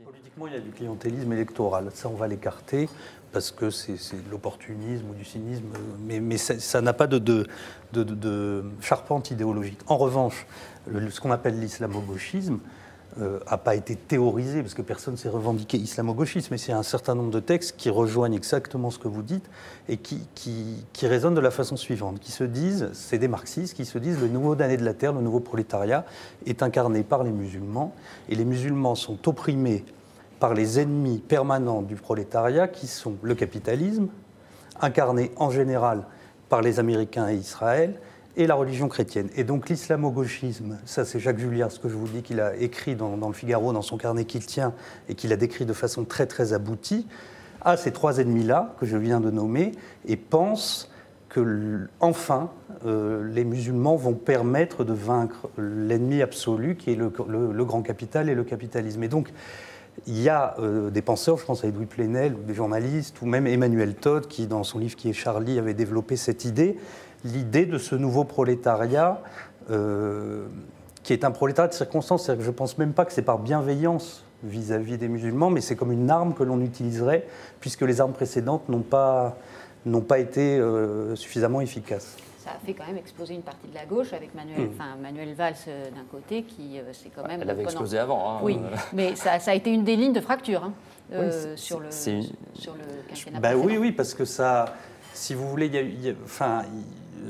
Politiquement, il y a du clientélisme électoral. Ça, on va l'écarter parce que c'est de l'opportunisme ou du cynisme, mais ça n'a pas de charpente idéologique. En revanche, ce qu'on appelle l'islamo-gauchisme n'a pas été théorisé, parce que personne ne s'est revendiqué islamo-gauchiste, mais c'est un certain nombre de textes qui rejoignent exactement ce que vous dites et qui résonnent de la façon suivante, qui se disent, c'est des marxistes, qui se disent le nouveau damné de la terre, le nouveau prolétariat est incarné par les musulmans, et les musulmans sont opprimés par les ennemis permanents du prolétariat, qui sont le capitalisme, incarné en général par les Américains et Israël, et la religion chrétienne. Et donc l'islamo-gauchisme, ça c'est Jacques Julliard, ce que je vous dis qu'il a écrit dans le Figaro, dans son carnet qu'il tient, et qu'il a décrit de façon très très aboutie, a ces trois ennemis-là que je viens de nommer, et pense que enfin les musulmans vont permettre de vaincre l'ennemi absolu, qui est le grand capital et le capitalisme. Et donc il y a des penseurs, je pense à Edoui Plenel, ou des journalistes, ou même Emmanuel Todd, qui dans son livre Qui est Charlie avait développé cette idée, l'idée de ce nouveau prolétariat, qui est un prolétariat de circonstance. C'est-à-dire que je ne pense même pas que c'est par bienveillance vis-à-vis des musulmans, mais c'est comme une arme que l'on utiliserait, puisque les armes précédentes n'ont pas été suffisamment efficaces. Ça a fait quand même exploser une partie de la gauche avec Manuel Valls d'un côté, qui c'est quand même... Elle avait explosé avant. Hein. Oui, mais ça a été une des lignes de fracture sur le quinquennat. Oui, parce que ça, si vous voulez,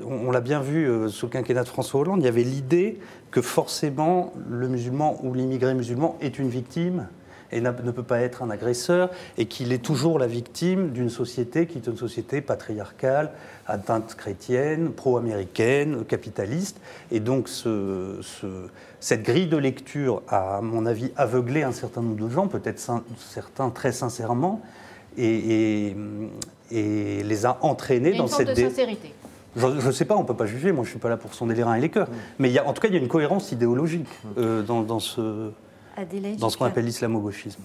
on l'a bien vu sous le quinquennat de François Hollande, il y avait l'idée que forcément le musulman ou l'immigré musulman est une victime et ne peut pas être un agresseur, et qu'il est toujours la victime d'une société qui est une société patriarcale, à teinte chrétienne, pro-américaine, capitaliste. Et donc cette grille de lecture a, à mon avis, aveuglé un certain nombre de gens, peut-être certains très sincèrement, et les a entraînés dans cette... Il y a une sorte de sincérité. Je ne sais pas, on ne peut pas juger, moi je ne suis pas là pour sonder les reins et les cœurs. Mais en tout cas, il y a une cohérence idéologique dans ce qu'on appelle l'islamo-gauchisme.